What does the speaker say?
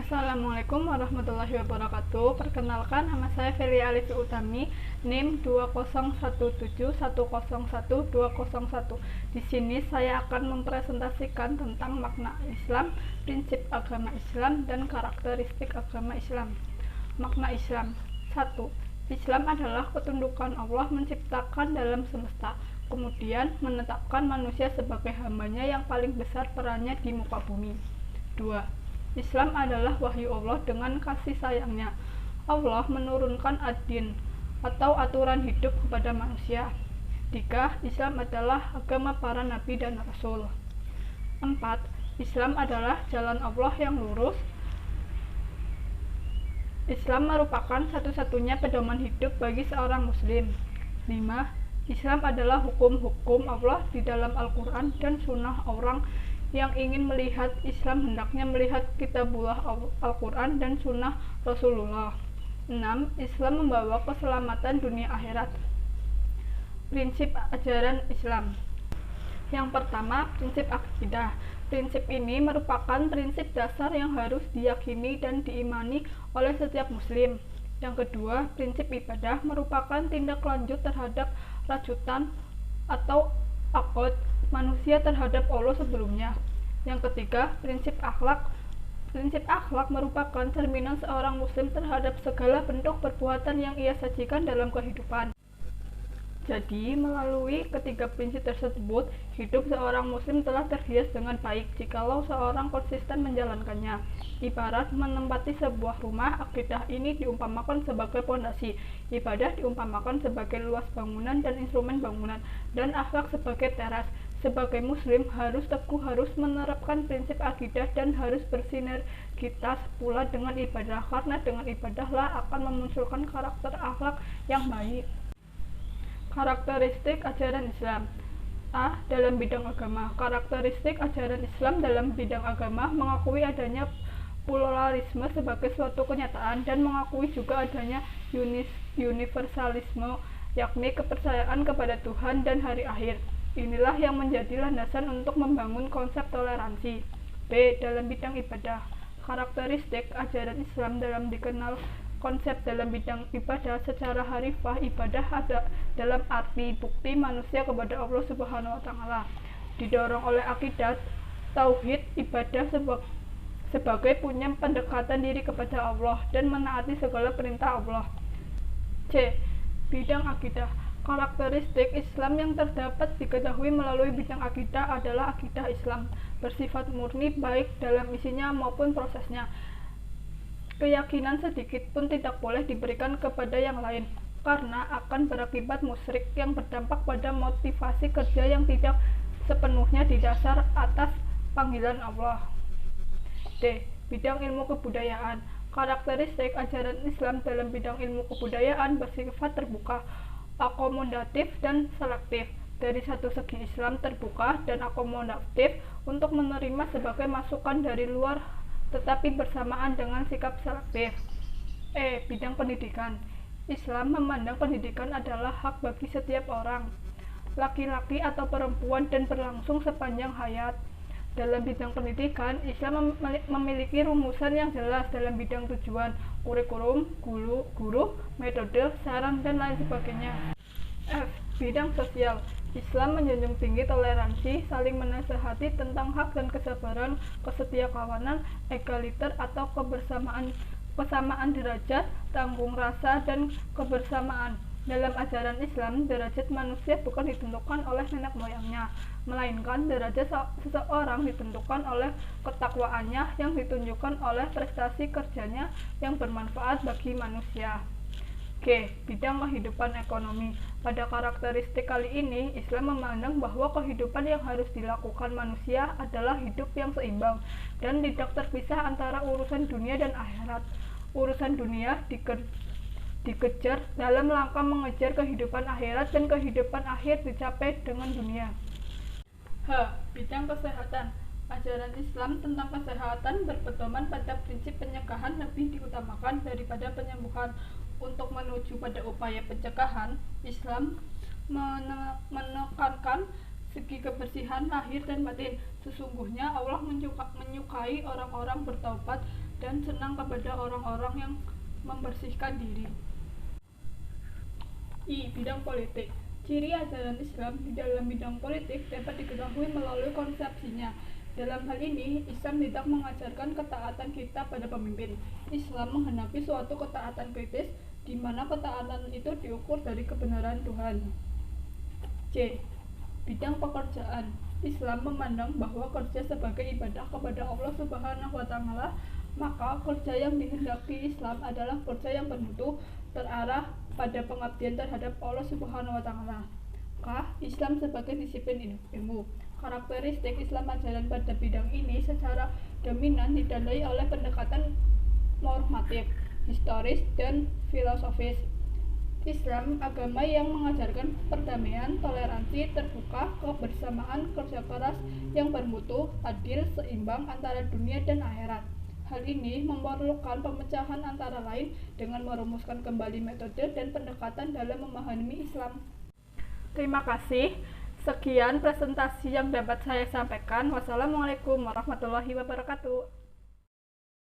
Assalamualaikum warahmatullahi wabarakatuh. Perkenalkan, nama saya Felia Alifi Utami, NIM 20171011201. Di sini saya akan mempresentasikan tentang makna Islam, prinsip agama Islam, dan karakteristik agama Islam. Makna Islam. 1. Islam adalah ketundukan Allah menciptakan dalam semesta, kemudian menetapkan manusia sebagai hambanya yang paling besar perannya di muka bumi. 2. Islam adalah wahyu Allah dengan kasih sayangnya. Allah menurunkan ad-din atau aturan hidup kepada manusia. 3. Islam adalah agama para nabi dan rasul. 4. Islam adalah jalan Allah yang lurus. Islam merupakan satu-satunya pedoman hidup bagi seorang muslim. 5. Islam adalah hukum-hukum Allah di dalam Al-Quran dan sunnah. Orang yang ingin melihat Islam hendaknya melihat kitabullah Al-Quran dan sunnah Rasulullah. 6. Islam membawa keselamatan dunia akhirat. Prinsip ajaran Islam. Yang pertama, prinsip akidah. Prinsip ini merupakan prinsip dasar yang harus diyakini dan diimani oleh setiap muslim. Yang kedua, prinsip ibadah merupakan tindak lanjut terhadap rajutan atau akad manusia terhadap Allah sebelumnya. Yang ketiga, prinsip akhlak. Prinsip akhlak merupakan cerminan seorang muslim terhadap segala bentuk perbuatan yang ia sajikan dalam kehidupan. Jadi, melalui ketiga prinsip tersebut, hidup seorang muslim telah terhias dengan baik jikalau seorang konsisten menjalankannya. Ibarat menempati sebuah rumah, akidah ini diumpamakan sebagai pondasi, ibadah diumpamakan sebagai luas bangunan dan instrumen bangunan, dan akhlak sebagai teras. Sebagai muslim harus teguh, harus menerapkan prinsip akidah dan harus bersinergitas pula dengan ibadah, karena dengan ibadahlah akan memunculkan karakter akhlak yang baik. Karakteristik ajaran Islam. A. Dalam bidang agama. Karakteristik ajaran Islam dalam bidang agama mengakui adanya pluralisme sebagai suatu kenyataan dan mengakui juga adanya universalisme, yakni kepercayaan kepada Tuhan dan hari akhir. Inilah yang menjadi landasan untuk membangun konsep toleransi. B. Dalam bidang ibadah. Karakteristik ajaran Islam dalam dikenal konsep dalam bidang ibadah secara harifah. Ibadah ada dalam arti bukti manusia kepada Allah Subhanahu wa Ta'ala, didorong oleh akidah tauhid, ibadah sebagai punya pendekatan diri kepada Allah dan menaati segala perintah Allah. C. Bidang akidah. Karakteristik Islam yang terdapat diketahui melalui bidang akidah adalah akidah Islam bersifat murni baik dalam isinya maupun prosesnya. Keyakinan sedikit pun tidak boleh diberikan kepada yang lain, karena akan berakibat musyrik yang berdampak pada motivasi kerja yang tidak sepenuhnya didasar atas panggilan Allah. D. Bidang ilmu kebudayaan. Karakteristik ajaran Islam dalam bidang ilmu kebudayaan bersifat terbuka, akomodatif, dan selektif. Dari satu segi Islam terbuka dan akomodatif untuk menerima sebagai masukan dari luar, tetapi bersamaan dengan sikap selektif. E. Bidang pendidikan. Islam memandang pendidikan adalah hak bagi setiap orang, laki-laki atau perempuan, dan berlangsung sepanjang hayat. Dalam bidang pendidikan, Islam memiliki rumusan yang jelas dalam bidang tujuan, kurikulum, guru, metode, saran, dan lain sebagainya. F. Bidang sosial. Islam menjunjung tinggi toleransi, saling menasehati tentang hak dan kesabaran, kesetiakawanan, egaliter atau kesamaan derajat, tanggung rasa, dan kebersamaan. Dalam ajaran Islam, derajat manusia bukan ditentukan oleh nenek moyangnya, melainkan derajat seseorang ditentukan oleh ketakwaannya yang ditunjukkan oleh prestasi kerjanya yang bermanfaat bagi manusia. G. Bidang kehidupan ekonomi. Pada karakteristik kali ini, Islam memandang bahwa kehidupan yang harus dilakukan manusia adalah hidup yang seimbang dan tidak terpisah antara urusan dunia dan akhirat. Urusan dunia dikejar dalam rangka mengejar kehidupan akhirat, dan kehidupan akhir dicapai dengan dunia. H. Bidang kesehatan. Ajaran Islam tentang kesehatan berpedoman pada prinsip pencegahan lebih diutamakan daripada penyembuhan. Untuk menuju pada upaya pencegahan, Islam menekankan segi kebersihan lahir dan batin. Sesungguhnya Allah menyukai orang-orang bertaubat dan senang kepada orang-orang yang membersihkan diri. Bidang politik. Ciri ajaran Islam di dalam bidang politik dapat diketahui melalui konsepsinya. Dalam hal ini, Islam tidak mengajarkan ketaatan kita pada pemimpin. Islam menggenapi suatu ketaatan kritis, di mana ketaatan itu diukur dari kebenaran Tuhan. C. Bidang pekerjaan. Islam memandang bahwa kerja sebagai ibadah kepada Allah Subhanahu wa Ta'ala, maka kerja yang dihendaki Islam adalah kerja yang bermutu, terarah pada pengabdian terhadap Allah Subhanahu wa Ta'ala. K. Islam sebagai disiplin ilmu. Karakteristik Islam ajaran pada bidang ini secara dominan ditandai oleh pendekatan normatif, historis, dan filosofis. Islam agama yang mengajarkan perdamaian, toleransi, terbuka, kebersamaan, kerja keras yang bermutu, adil, seimbang antara dunia dan akhirat. Hal ini memerlukan pemecahan antara lain dengan merumuskan kembali metode dan pendekatan dalam memahami Islam. Terima kasih. Sekian presentasi yang dapat saya sampaikan. Wassalamualaikum warahmatullahi wabarakatuh.